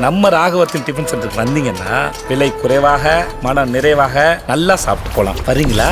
நம்ம ராகவத்தின் டிஃபன் சென்டருக்கு வந்தீங்கன்னா விலை குறைவாக மன நிறைவாக நல்லா சாப்பிட்டு போகலாம். வரீங்களா?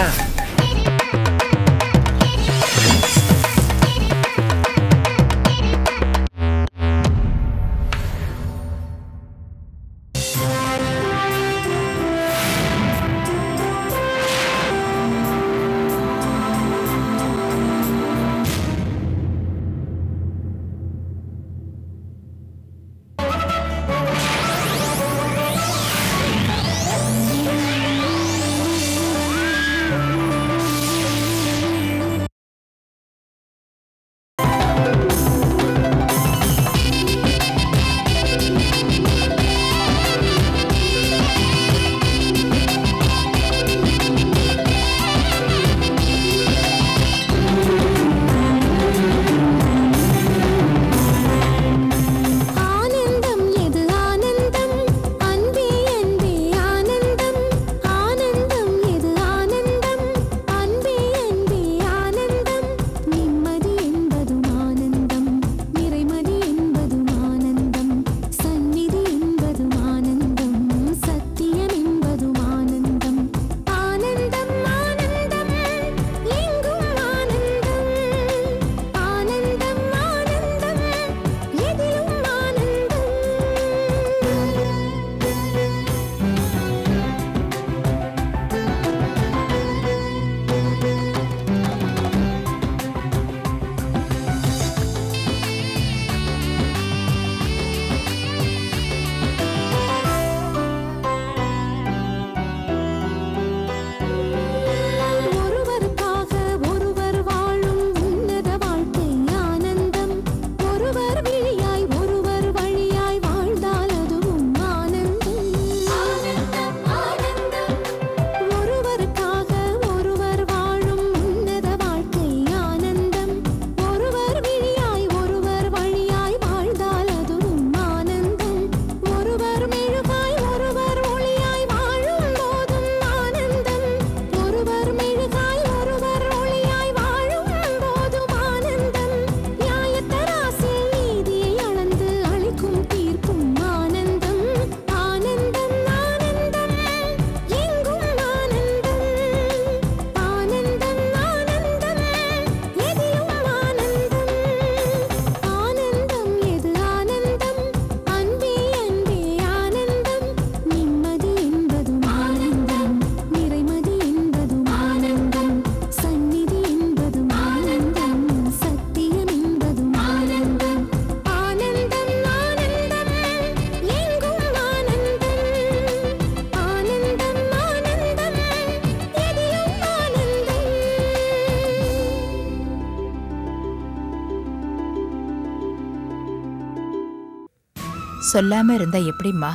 சொல்லாம இருந்தா எப்படிம்மா?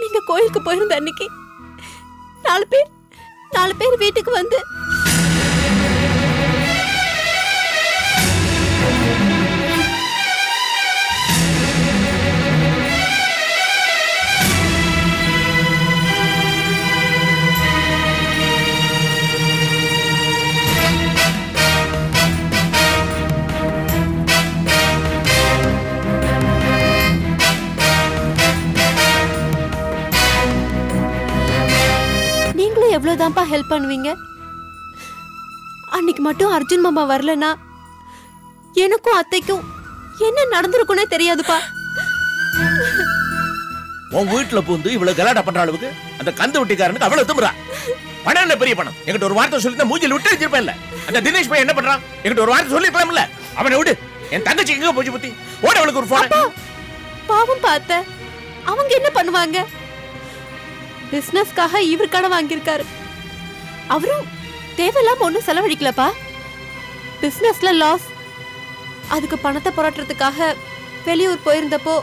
நீங்க கோயிலுக்கு போயிருந்த அன்னைக்கு 4 பேர் வீட்டுக்கு வந்து எவ்வளவுதான்ப்பா ஹெல்ப் பண்ணுவீங்க? அன்னைக்கு மட்டும் அர்ஜுன் மாமா வரலனா எனக்கும் அத்தைக்கும் என்ன நடந்துருக்குனே தெரியாதுப்பா. உன் வீட்டுல பூந்து இவ்வளவு கலாட்டா பண்ற அளவுக்கு அந்த கந்து வெட்டிக்காரனுக்கு அவ்வளவு திமிரா? பணம் என்ன பெரிய பணம்? என்கிட்ட ஒரு வார்த்தை சொல்லி மூஞ்சில் விட்டு வச்சிருப்பேன்ல. அந்த தினேஷ் பையன் என்ன பண்றான்? என்கிட்ட ஒரு வார்த்தை சொல்லிருக்கலாம்ல. அவனை விடு. என் தங்கச்சி எங்க போச்சு புத்தி? ஓட அவளுக்கு ஒரு போன். பாவம் பார்த்த. அவங்க என்ன பண்ணுவாங்க? பிசினஸ்க்காக இவர் கடன் வாங்கியிருக்காரு. அவரும் தேவையில்லாம ஒன்றும் செலவழிக்கலப்பா. பிசினஸ்ல லாஸ். அதுக்கு பணத்தை புரட்டுறதுக்காக வெளியூர் போயிருந்தப்போ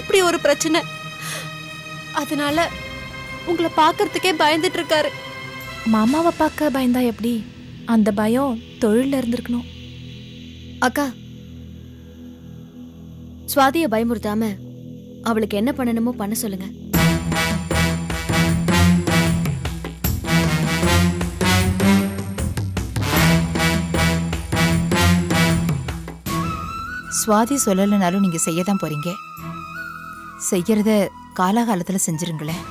இப்படி ஒரு பிரச்சனை. அதனால உங்களை பார்க்கறதுக்கே பயந்துட்டு இருக்காரு. மாமாவை பார்க்க பயந்தா எப்படி? அந்த பயம் தொழில இருந்திருக்கணும். அக்கா, சுவாதியை பயமுறுத்தாம அவளுக்கு என்ன பண்ணணுமோ பண்ண சொல்லுங்க. சுவாதி சொல்லலைனாலும் நீங்க செய்யதான் போறீங்க. செய்யறத காலாகாலத்துல செஞ்சிருங்களேன்.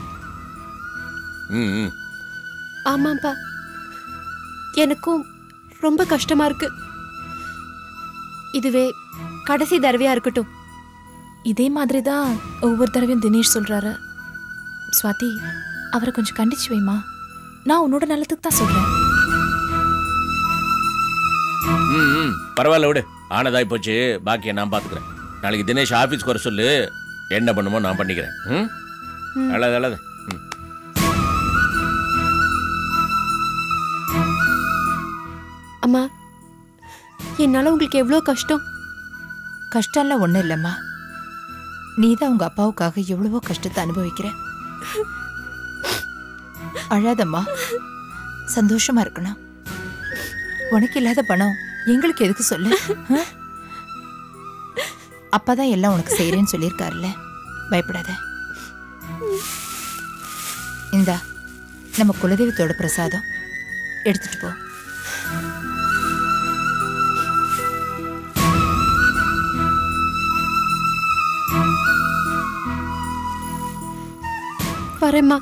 ஆமாப்பா, எனக்கும் ரொம்ப கஷ்டமா இருக்கு. இதுவே கடைசி தடவையா இருக்கட்டும். இதே மாதிரி தான் ஒவ்வொரு தடவையும் தினேஷ் சொல்றாரு. ஸ்வாதி, அவரை கொஞ்சம் கண்டிச்சு வைமா. நான் உன்னோட நல்லதுக்கு தான் சொல்றேன். பரவாயில்ல விடு, ஆனதாய் போச்சு. பாக்கிய நான் பாத்துக்கிறேன். நாளைக்கு தினேஷ் ஆபீஸ்க்கு வர சொல்லு, என்ன பண்ணுமோ நான் பண்ணிக்கிறேன். நல்லது நல்லது. அம்மா, என்னால உங்களுக்கு எவ்வளோ கஷ்டம். கஷ்டம்லாம் ஒண்ணும் இல்லம்மா. நீதான் உங்க அப்பாவுக்காக எவ்வளவோ கஷ்டத்தை அனுபவிக்கிற. அழாதம்மா, சந்தோஷமா இருக்கணும். உனக்கு இல்லாத பணம் எங்களுக்கு எதுக்கு சொல்லு? அப்பாதான் எல்லாம் உனக்கு செய்யறேன்னு சொல்லியிருக்காருல்ல, பயப்படாத. இந்தா நம்ம குலதெய்வத்தோட பிரசாதம், எடுத்துட்டு போ. வரேம்மா.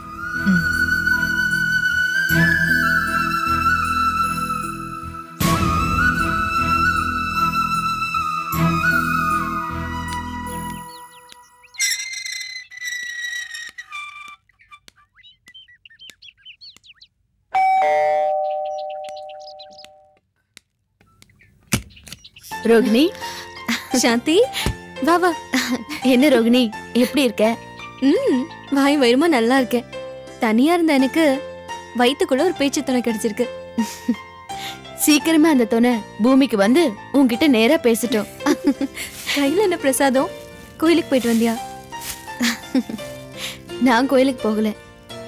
ரோகிணி, சாந்தி, வா வா. என்ன ரோகிணி, எப்படி இருக்க? வாய் வயிறுமா நல்லா இருக்கேன். தனியா இருந்த எனக்கு வயிற்றுக்குள்ள ஒரு பேச்சு துணை கிடைச்சிருக்கு. சீக்கிரமே அந்த துணை பூமிக்கு வந்து உன்கிட்ட நேரா பேசிட்டோம். கையில என்ன பிரசாதம்? கோயிலுக்கு போயிட்டு வந்தியா? நான் கோயிலுக்கு போகல.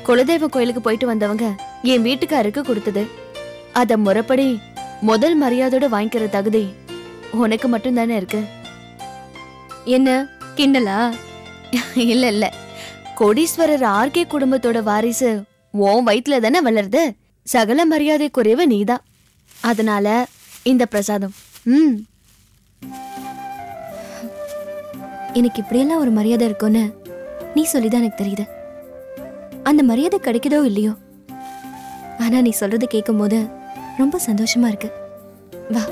குலதெய்வ கோயிலுக்கு போயிட்டு வந்தவங்க என் வீட்டுக்காருக்கு கொடுத்தது. அத முறைப்படி முதல் மரியாதையோட வாங்கிக்கிற தகுதி உனக்கு மட்டும் தானே இருக்கு. என்ன கிண்டலா? இல்ல இல்ல, கோடீஸ்வரர் ஆர்கே குடும்பத்தோட வாரிசு உன் வயிற்றுல தானே வளருது. சகல மரியாதைக்குரியவ நீதான். அதனால இந்த பிரசாதம். எனக்கு இப்படியெல்லாம் ஒரு மரியாதை இருக்கும்னு நீ சொல்லிதான் எனக்கு தெரியுது. அந்த மரியாதை கிடைக்குதோ இல்லையோ, ஆனா நீ சொல்றது கேட்கும் போது ரொம்ப சந்தோஷமா இருக்கு. வா.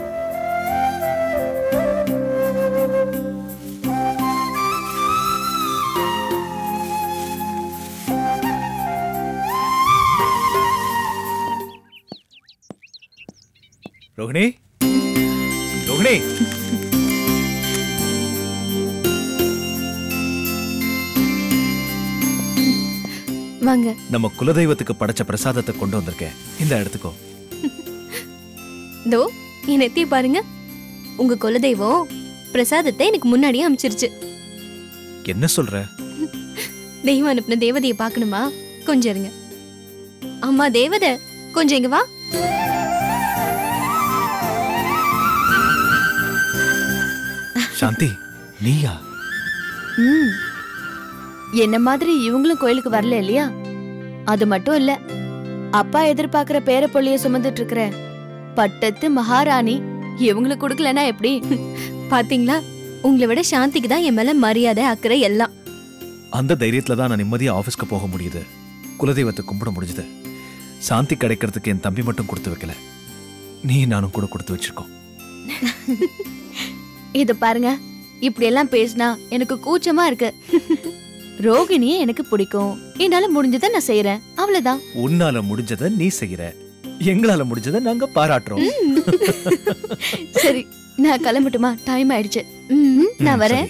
ரோகிணி, ரோகிணி, வாங்க. நம்ம குலதெய்வத்துக்கு படைச்ச பிரசாதத்தை கொண்டு வந்திருக்கேன். இந்த எடுத்துக்கோ. தோ என் எத்தி பாருங்க. உங்க குலதெய்வம் பிரசாதத்தை எனக்கு முன்னாடியே அனுப்பிச்சிருச்சு. என்ன சொல்ற? தெய்வம் அனுப்பின தேவதையை பார்க்கணுமா? கொஞ்சம் இருங்க. அம்மா தேவதை, கொஞ்சம் இங்க வா. சாந்தி, நீயா? என்ன மாதிரி இவங்களும் கோயிலுக்கு வரல இல்லையா? அது மட்டும் இல்ல, அப்பா எதிர்பார்க்கிற பேர பொள்ளிய சுமந்துட்டு இருக்கிற பட்டத்து மகாராணி இவங்களுக்கு கொடுக்கலனா எப்படி? பாத்தீங்களா, உங்களை விட சாந்திக்கு தான் என் மேல மரியாதை, அக்கறை எல்லாம். அந்த தைரியத்துல தான் நான் நிம்மதியா ஆபீஸ்க்கு போக முடியுது, குலதெய்வத்தை கும்பிட முடியுது. சாந்தி கிடைக்கிறதுக்கு என் தம்பி மட்டும் கொடுத்து வைக்கல, நீ நானும் கூட கொடுத்து வச்சிருக்கோம். இது பாருங்க, இப்படி எல்லாம் பேசினா எனக்கு கூச்சமா இருக்கு. ரோகிணியே எனக்கு பிடிக்கும், என்னால முடிஞ்சதை நான் செய்யறேன், அவ்வளவுதான். உன்னால முடிஞ்சதை நீ செய்யற, எங்களால முடிஞ்சதை நாங்க பாராட்டுறோம். சரி, நான் கிளம்பட்டுமா? டைம் ஆயிடுச்சு. நான் வரேன்.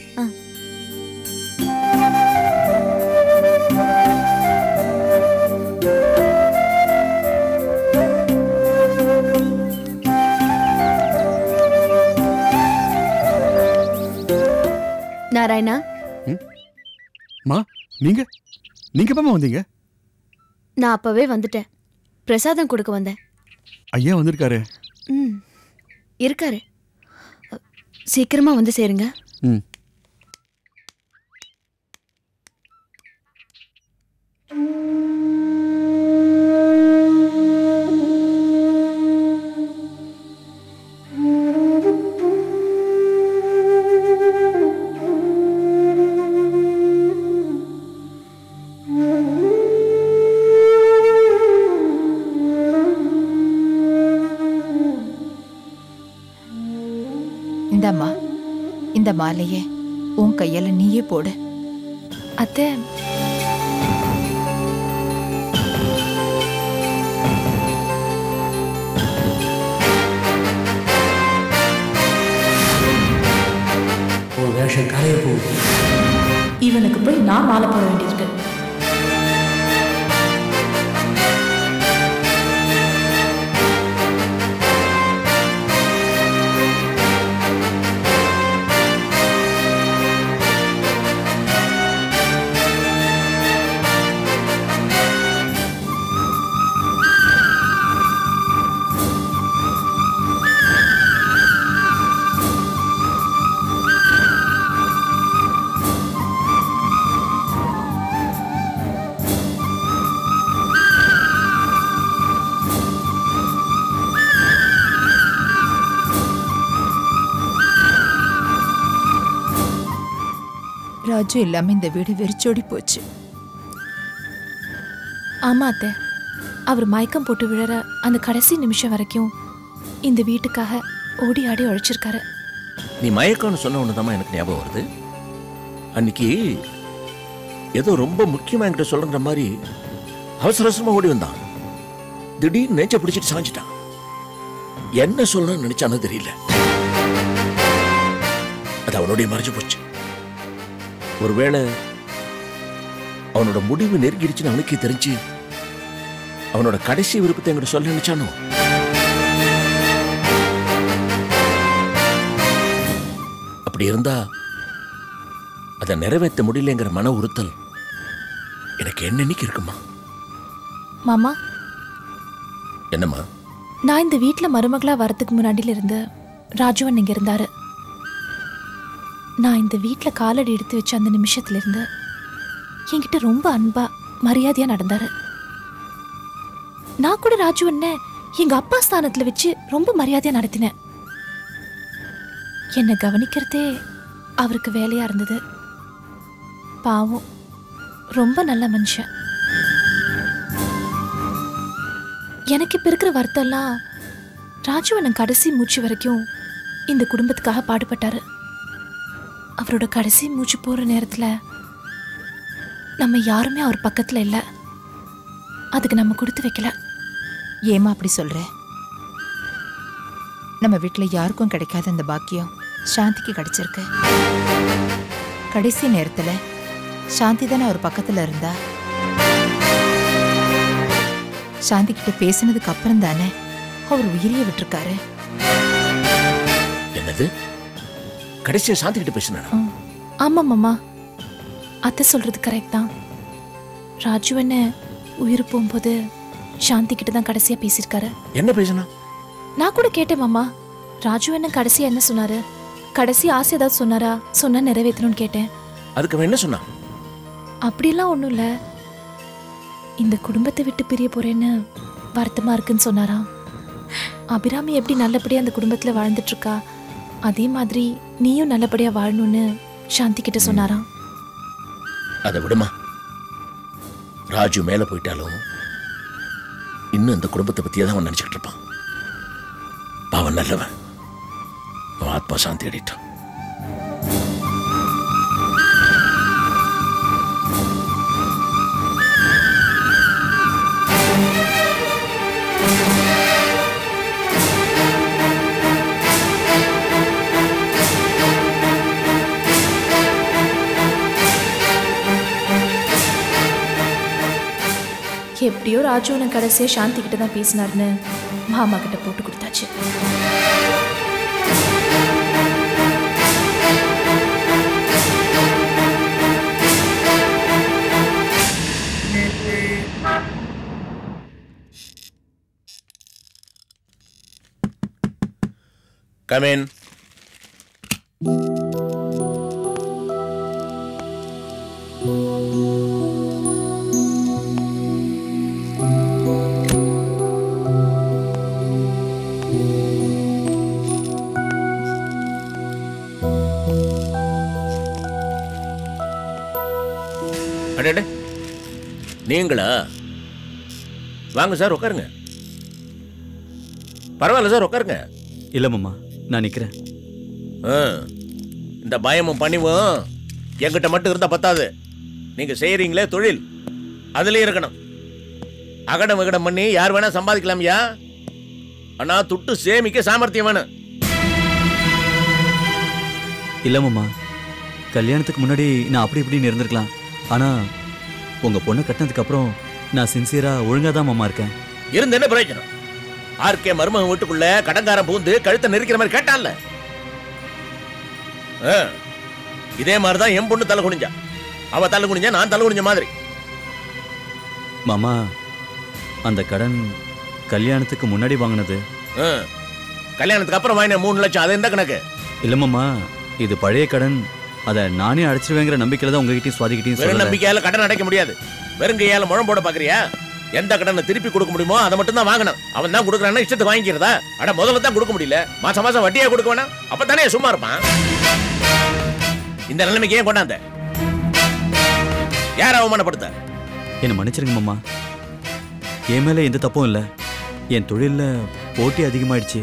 நாராயணா, நீங்க எப்பமா வந்தீங்க? நான் அப்பவே வந்துட்டேன். பிரசாதம் கொடுக்க வந்தேன். ஐயா வந்திருக்காரு. இருக்காரு. சீக்கிரமா வந்து சேருங்க. மாலையை உன் கையால நீயே போடு. அத்தை, உன் வேஷம் கரைய போகுது. இவனுக்கு போய் நான் மாலை போட வேண்டியிருக்கு. ராஜு இல்லாம இந்த வீடு வெறிச்சோடி போச்சு. ஆமா அத்தை, அவர் மயக்கம் போட்டு விழற அந்த கடைசி நிமிஷம் வரைக்கும் இந்த வீட்டுக்காக ஓடி ஆடி உழைச்சிருக்காரு. நீ மயக்கம்னு சொன்ன ஒண்ணுதான் எனக்கு ஞாபகம் வருது. அன்னைக்கு ஏதோ ரொம்ப முக்கியமா என்கிட்ட சொல்ற மாதிரி அவசர அவசரமா ஓடி வந்தான். திடீர்னு நெஞ்ச பிடிச்சிட்டு சாஞ்சிட்டான். என்ன சொல்லணும்னு நினைச்சானு தெரியல. அது அவனுடைய மறைஞ்சு போச்சு. ஒருவேளை அவனோட முடிவு நெருங்கிடுச்சுன்னு அவனுக்கே தெரிஞ்சு அவனோட கடைசி விருப்பத்தை என்கிட்ட சொல்ல நினைச்சானோ. அப்படி இருந்தா அதை நிறைவேற்ற முடியலங்கிற மன உறுத்தல் எனக்கு என்னன்னைக்கு இருக்குமா? மாமா, என்னம்மா? நான் இந்த வீட்டுல மருமகளா வரதுக்கு முன்னாடியில இருந்து ராஜுவன் இங்க இருந்தாரு. நான் இந்த வீட்டுல காலடி எடுத்து வச்ச அந்த நிமிஷத்துல இருந்து என்கிட்ட ரொம்ப அன்பா மரியாதையா நடந்தாரு. நான் கூட ராஜுவன்ன எங்க அப்பா ஸ்தானத்துல வச்சு ரொம்ப மரியாதையா நடத்தினேன். என்னை கவனிக்கிறதே அவருக்கு வேலையா இருந்தது. பாவம், ரொம்ப நல்ல மனுஷன். எனக்கு இப்ப இருக்கிற வருத்தம்லாம் ராஜுவன் கடைசி மூச்சு வரைக்கும் இந்த குடும்பத்துக்காக பாடுபட்டாரு. அவரோட கடைசி மூச்சு போற நேரத்துல நம்ம யாருமே அவர் பக்கத்துல இல்ல. அதுக்கு நம்ம கொடுத்து வைக்கல. ஏமா அப்படி சொல்ற? நம்ம வீட்டுல யாருக்கும் கிடைக்காத அந்த பாக்கியம் சாந்திக்கு கிடைச்சிருக்கு. கடைசி நேரத்துல சாந்தி தானே அவர் பக்கத்துல இருந்தா. சாந்தி கிட்ட பேசினதுக்கு அப்புறம் தானே அவர் உயிரிய விட்டுருக்காரு. என்னது? கடைசியா சாந்தி கிட்ட பேசினா? ஆமா மாமா, அத்தை சொல்றது கரெக்ட் தான். ராஜு என்ன உயிர் போகும்போது சாந்தி கிட்ட தான் கடைசியா பேசியிருக்காரு. என்ன பேசினா? நான் கூட கேட்டேன் மாமா, ராஜு என்ன கடைசியா என்ன சொன்னாரு? கடைசி ஆசை ஏதாவது சொன்னாரா? சொன்னா நிறைவேற்றணும்னு கேட்டேன். அதுக்கு அவன் என்ன சொன்னான்? அப்படியெல்லாம் ஒண்ணும் இல்ல, இந்த குடும்பத்தை விட்டு பிரிய போறேன்னு வருத்தமா இருக்குன்னு சொன்னாராம். அபிராமி எப்படி நல்லபடியா அந்த குடும்பத்துல வாழ்ந்துட்டு இருக்கா, அதே மாதிரி நீயும் நல்லபடியா வாழணும்னு சாந்தி கிட்ட சொன்னாராம். அதை விடுமா, ராஜு மேல போயிட்டாலும் இன்னும் அந்த குடும்பத்தை பத்தியே தான் அவன் நினைச்சுக்கிட்டு இருப்பான். பாவன் நல்லவன், அவன் ஆத்மா சாந்தி அடையிட்டான். எப்படியோ ராஜுவனை கடைசியா சாந்தி கிட்ட தான் பேசினார்னு மாமா கிட்ட போட்டு கொடுத்தாச்சு. Come in. அடடே, நீங்களா? வாங்க சார், உட்காருங்க. பரவாயில்ல சார், உட்காருங்க. இல்ல மாமா, நான் நிக்கிறேன். இந்த பயமும் பணிவும் என்கிட்ட மட்டும் இருந்தா பத்தாது. நீங்க செய்யறீங்களே தொழில், அதுலயும் இருக்கணும். அகடம் விகடம் பண்ணி யார் வேணா சம்பாதிக்கலாம்யா. ஆனா துட்டு சேமிக்க சாமர்த்தியம் வேணும். இல்ல மாமா, கல்யாணத்துக்கு முன்னாடி நான் அப்படி இப்படின்னு இருந்திருக்கலாம். ஆனா உங்க பொண்ணை கட்டினதுக்கு அப்புறம் நான் சின்சியரா ஒழுங்கா தான் மாமா இருக்கேன். இருந்து என்ன பிரயோஜனம்? ஆர்கே மருமகன் வீட்டுக்குள்ள கடங்காரம் பூந்து கழுத்தை நெரிக்கிற மாதிரி கேட்டான்ல. இதே மாதிரிதான் என் பொண்ணு தலை குனிஞ்சா. அவ தலை குனிஞ்சா நான் தலை குனிஞ்ச மாதிரி. மாமா, அந்த கடன் கல்யாணத்துக்கு முன்னாடி வாங்கினது. கல்யாணத்துக்கு அப்புறம் வாங்கின 3 லட்சம், அது எந்த கணக்கு? இல்ல மாமா, இது பழைய கடன். அதை நானே அடைச்சிருவேங்கிற நம்பிக்கையில தான் உங்ககிட்டயும் சுவாதிக்கிட்டையும் வெறும் சொல்றேன். நம்பிக்கையால கடன் அடைக்க முடியாது. வெறும் கையால முழம் போட பாக்குறியா? எந்த கடனை திருப்பி கொடுக்க முடியுமோ அதை மட்டும் தான் வாங்கணும். அவன் தான் கொடுக்குறான்னா இஷ்டத்துக்கு வாங்கிக்கிறதா? அட முதல்ல தான் கொடுக்க முடியல, மாசம் மாசம் வட்டியா கொடுக்க வேணாம். அப்பதானே சும்மா இருப்பான். இந்த நிலைமைக்கு ஏன் கொண்டாந்த? யார அவமானப்படுத்த? என்ன மன்னிச்சிருங்க மாமா, என் மேல எந்த தப்பும் இல்ல. என் தொழில்ல போட்டி அதிகமாயிடுச்சு.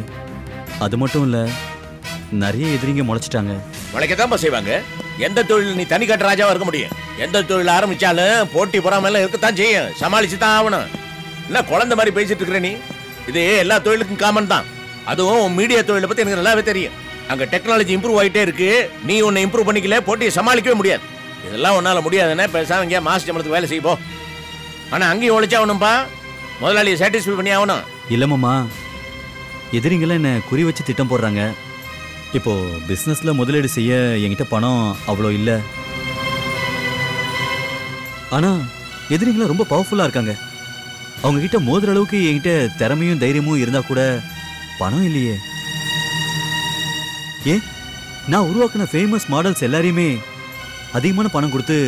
அது மட்டும் இல்ல, நிறைய எதிரிங்க முளைச்சிட்டாங்க. முளைக்கத்தான் செய்வாங்க. எந்த தொழில் நீ தனி கட்ட ராஜாவா இருக்க முடியும்? எந்த தொழில் ஆரம்பிச்சாலும் போட்டி பொறாமையெல்லாம் இருக்கத்தான் செய்யும். சமாளிச்சு தான் ஆகணும். என்ன குழந்தை மாதிரி பேசிட்டு இருக்கிற நீ? இது எல்லா தொழிலுக்கும் காமன் தான். அதுவும் மீடியா தொழிலை பத்தி எனக்கு நல்லாவே தெரியும். அங்க டெக்னாலஜி இம்ப்ரூவ் ஆகிட்டே இருக்கு. நீ உன்னை இம்ப்ரூவ் பண்ணிக்கல, போட்டியை சமாளிக்கவே முடியாது. இதெல்லாம் உன்னால முடியாதுன்னா பேசாம இங்கே மாச சம்பளத்துக்கு வேலை செய்வோம். ஆனா அங்கேயும் உழைச்சாகணும்பா. முதலாளியை சாட்டிஸ்ஃபை பண்ணி ஆகணும். இல்ல மாமா, எதிரிங்கெல்லாம் என்ன குறி வச்சு திட்டம் போடுறாங்க. இப்போ பிசினஸ்ல முதலீடு செய்ய என்கிட்ட பணம் அவ்வளோ இல்ல. ஆனா எதிரிங்கெல்லாம் ரொம்ப பவர்ஃபுல்லா இருக்காங்க. அவங்க கிட்ட மோதுற அளவுக்கு என்கிட்ட திறமையும் தைரியமும் இருந்தா கூட பணம் இல்லையே. ஏன் நான் உருவாக்குன ஃபேமஸ் மாடல்ஸ் எல்லாரையுமே அதிகமான பணம் கொடுத்து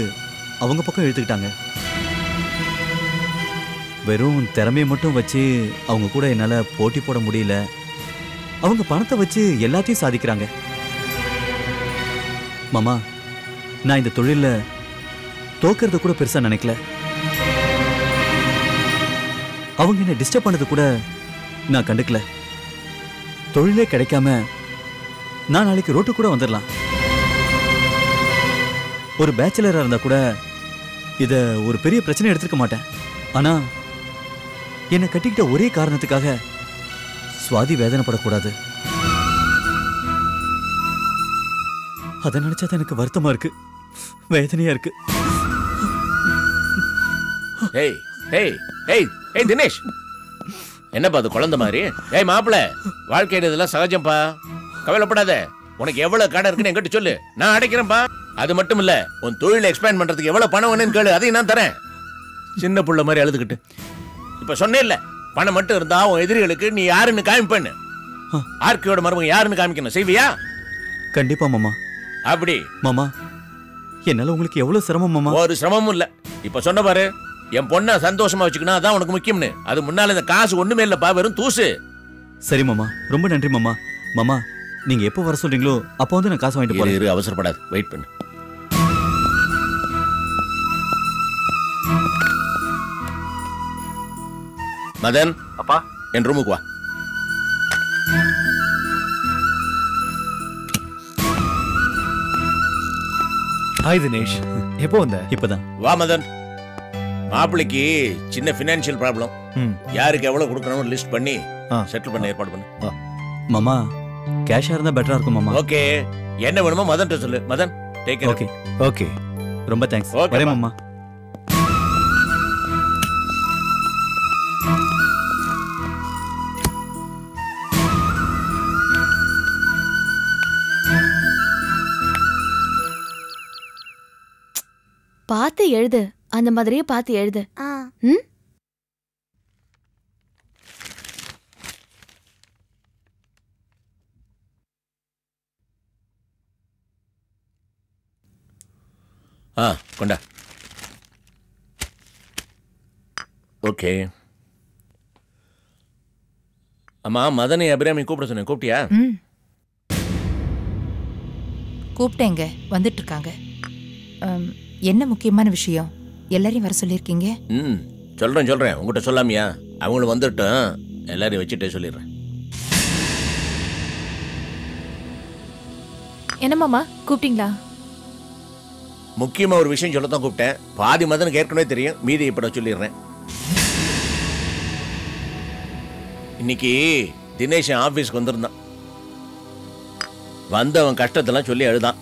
அவங்க பக்கம் இழுத்துக்கிட்டாங்க. வெறும் திறமையை மட்டும் வச்சு அவங்க கூட என்னால போட்டி போட முடியல. அவங்க பணத்தை வச்சு எல்லாத்தையும் சாதிக்கிறாங்க. மாமா, நான் இந்த தொழில தோக்கறத கூட பெருசா நினைக்கல. அவங்க என்ன டிஸ்டர்ப் பண்ணது கூட நான் கண்டுக்கல. தொழிலே கிடைக்காம நான் நாளைக்கு ரோட்டு கூட வந்துடலாம். ஒரு பேச்சுலரா இருந்தா கூட இத ஒரு பெரிய பிரச்சனை எடுத்துக்க மாட்டேன். ஆனா என்னை கட்டிக்கிட்ட ஒரே காரணத்துக்காக சுவாதி வேதனைப்படக்கூடாது. அதை நினைச்சா எனக்கு வருத்தமா இருக்கு, வேதனையா இருக்கு. ஏய் ஏய் ஏய் ஏய் தினேஷ், என்னப்பா அது குழந்தை மாதிரி? ஏய் மாப்பிள்ள, வாழ்க்கையில இதெல்லாம் சகஜம்பா. கவலைப்படாத. உனக்கு எவ்வளவு கடை இருக்குன்னு என்கிட்ட சொல்லு, நான் அடைக்கிறேன்ப்பா. அது மட்டும் இல்ல, உன் தொழிலை எக்ஸ்பேண்ட் பண்றதுக்கு எவ்வளவு பணம் வேணும்னு கேளு, அதையும் நான் தரேன். சின்ன புள்ள மாதிரி அழுதுகிட்டு இப்ப சொன்னேன் இல்ல, பணம் மட்டும் இருந்தா உன் எதிரிகளுக்கு நீ யாருன்னு காமிப்பேன்னு. ஆர்கியோட மருமகன் யாருன்னு காமிக்கணும். செய்வியா? கண்டிப்பா மாமா. அப்படி மாமா, என்னால உங்களுக்கு எவ்வளவு சிரமம் மாமா? ஒரு சிரமமும் இல்ல. இப்ப சொன்ன பாரு, என் பொண்ணை சந்தோஷமா வச்சுக்கணும், அதான் உனக்கு முக்கியம்னு. அது முன்னால இந்த காசு ஒண்ணுமே இல்லப்பா, வெறும் தூசு. சரி மாமா, ரொம்ப நன்றி மாமா. மாமா, நீங்க எப்போ வர சொல்றீங்களோ அப்போ வந்து நான் காசு வாங்கிட்டு போறேன். இரு, அவசரப்படாது, வெயிட் பண்ணு. மதன், அப்பா என் ரூமுக்கு வா. ஹாய் தினேஷ், எப்போ வந்த? இப்பதான். வா மதன். மாப்பிளைக்கு சின்ன பினான்சியல் ப்ராப்ளம். யாருக்கு எவ்வளவு கொடுக்கணும்னு லிஸ்ட் பண்ணி செட்டில் பண்ண ஏற்பாடு பண்ணு. மாமா, கேஷா இருந்தா பெட்டரா இருக்கும் மாமா. ஓகே, என்ன வேணுமோ மதன் சொல்லு. Madan, take care. Okay okay, ரொம்ப தேங்க்ஸ். வரேன் மாமா. பார்த்து எழுது, அந்த மாதிரியே பார்த்து எழுது. ம்? கொண்டா. ஓகே. அம்மா, மதனை அபிராமி கூப்பிட சொன்னேன், கூப்பிட்டியா? கூப்பிட்டேங்க, வந்துட்டு இருக்காங்க. என்ன முக்கியமான விஷயம்? எல்லாரையும் வர சொல்லியிருக்கீங்க? சொல்றேன். உங்ககிட்ட சொல்லாமியா? அவங்களும் வந்துட்டோம், எல்லாரையும் வச்சுட்டே சொல்லிடுறேன். என்ன மாமா கூப்பிட்டீங்களா? முக்கியமா ஒரு விஷயம் சொல்லத்தான் கூப்பிட்டேன். பாதி மதனுக்கு ஏற்கனவே தெரியும், மீதி இப்ப சொல்லிடுறேன். இன்னைக்கு தினேஷ் ஆபீஸ்க்கு வந்திருந்தான். வந்து அவன் கஷ்டத்தெல்லாம் சொல்லி அழுதான்.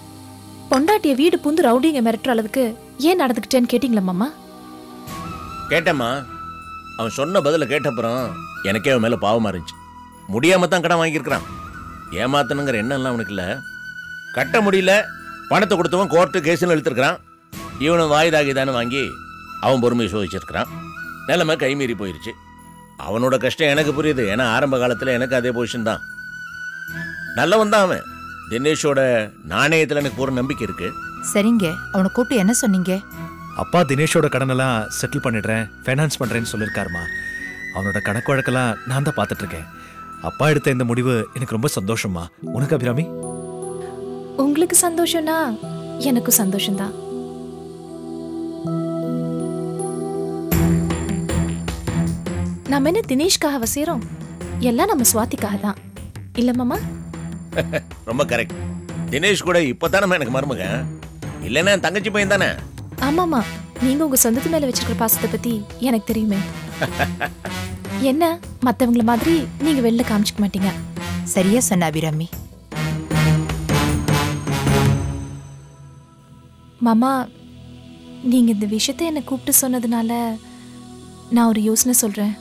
பொண்டாட்டிய வீடு புந்து ரவுடிங்க மிரட்டுற அளவுக்கு ஏன் நடந்துக்கிட்டேன்னு கேட்டீங்களா மாமா? கேட்டேம்மா. அவன் சொன்ன பதில கேட்டப்புறம் எனக்கே அவன் மேல பாவமா இருந்துச்சு. முடியாம தான் கடன் வாங்கியிருக்கிறான். ஏமாத்தணுங்கிற எண்ணம் எல்லாம் அவனுக்கு இல்ல. கட்ட முடியல, பணத்தை கொடுத்தவன் கோர்ட்டு கேஸ்ன்னு இழுத்துருக்கிறான். இவனும் வாய்தாகிதானு வாங்கி அவன் பொறுமையை சோதிச்சிருக்கிறான். நிலைமை கைமீறி போயிருச்சு. அவனோட கஷ்டம் எனக்கு புரியுது. ஏன்னா ஆரம்ப காலத்துல எனக்கு அதே பொசிஷன் தான். நல்லவன் தான் அவன். தினேஷோட நாணயத்துல எனக்கு பூர்ண நம்பிக்கை இருக்கு. சரிங்க, அவனை கூப்பிட்டு என்ன சொன்னீங்க? அப்பா தினேஷோட கடனெல்லாம் செட்டில் பண்ணிடுறேன், ஃபைனான்ஸ் பண்றேன்னு சொல்லியிருக்காருமா. அவனோட கணக்கு வழக்கெல்லாம் நான் தான் பார்த்துட்டு இருக்கேன். அப்பா எடுத்த இந்த முடிவு எனக்கு ரொம்ப சந்தோஷமா. உனக்கு அபிராமி? உங்களுக்கு சந்தோஷம்னா எனக்கும் சந்தோஷம்தான். நம்ம என்ன தினேஷ்காக செய்றோம்? எல்லாம் நம்ம சுவாதிக்காக தான் இல்ல மாமா? ரொம்ப கரெக்ட். தினேஷ் கூட இப்பதானே எனக்கு மருமக, இல்லைன்னா தங்கச்சி பையன் தானே. ஆமாமா, நீங்க உங்க சொந்தத்து மேல வச்சிருக்கிற பாசத்தை பத்தி எனக்கு தெரியுமே. என்ன மத்தவங்கள மாதிரி நீங்க வெளில காமிச்சிக்க மாட்டீங்க. சரியா சொன்ன அபிராமி. மாமா, நீங்க இந்த விஷயத்தை என்ன கூப்பிட்டு சொன்னதுனால நான் ஒரு யோசனை சொல்றேன்.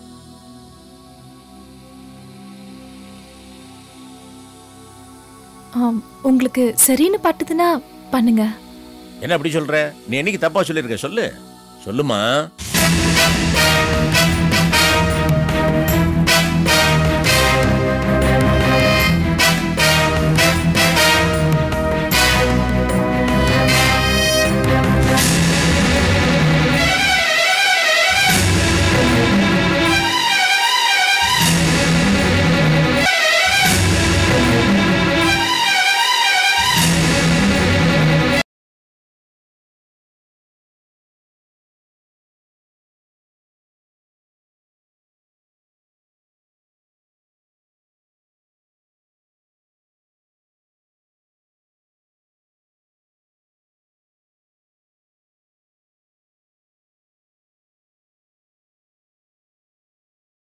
உங்களுக்கு சரின்னு பட்டுதுன்னா பண்ணுங்க. என்ன அப்படி சொல்ற? நீ என்னைக்கு தப்பா சொல்லிருக்க? சொல்லுமா.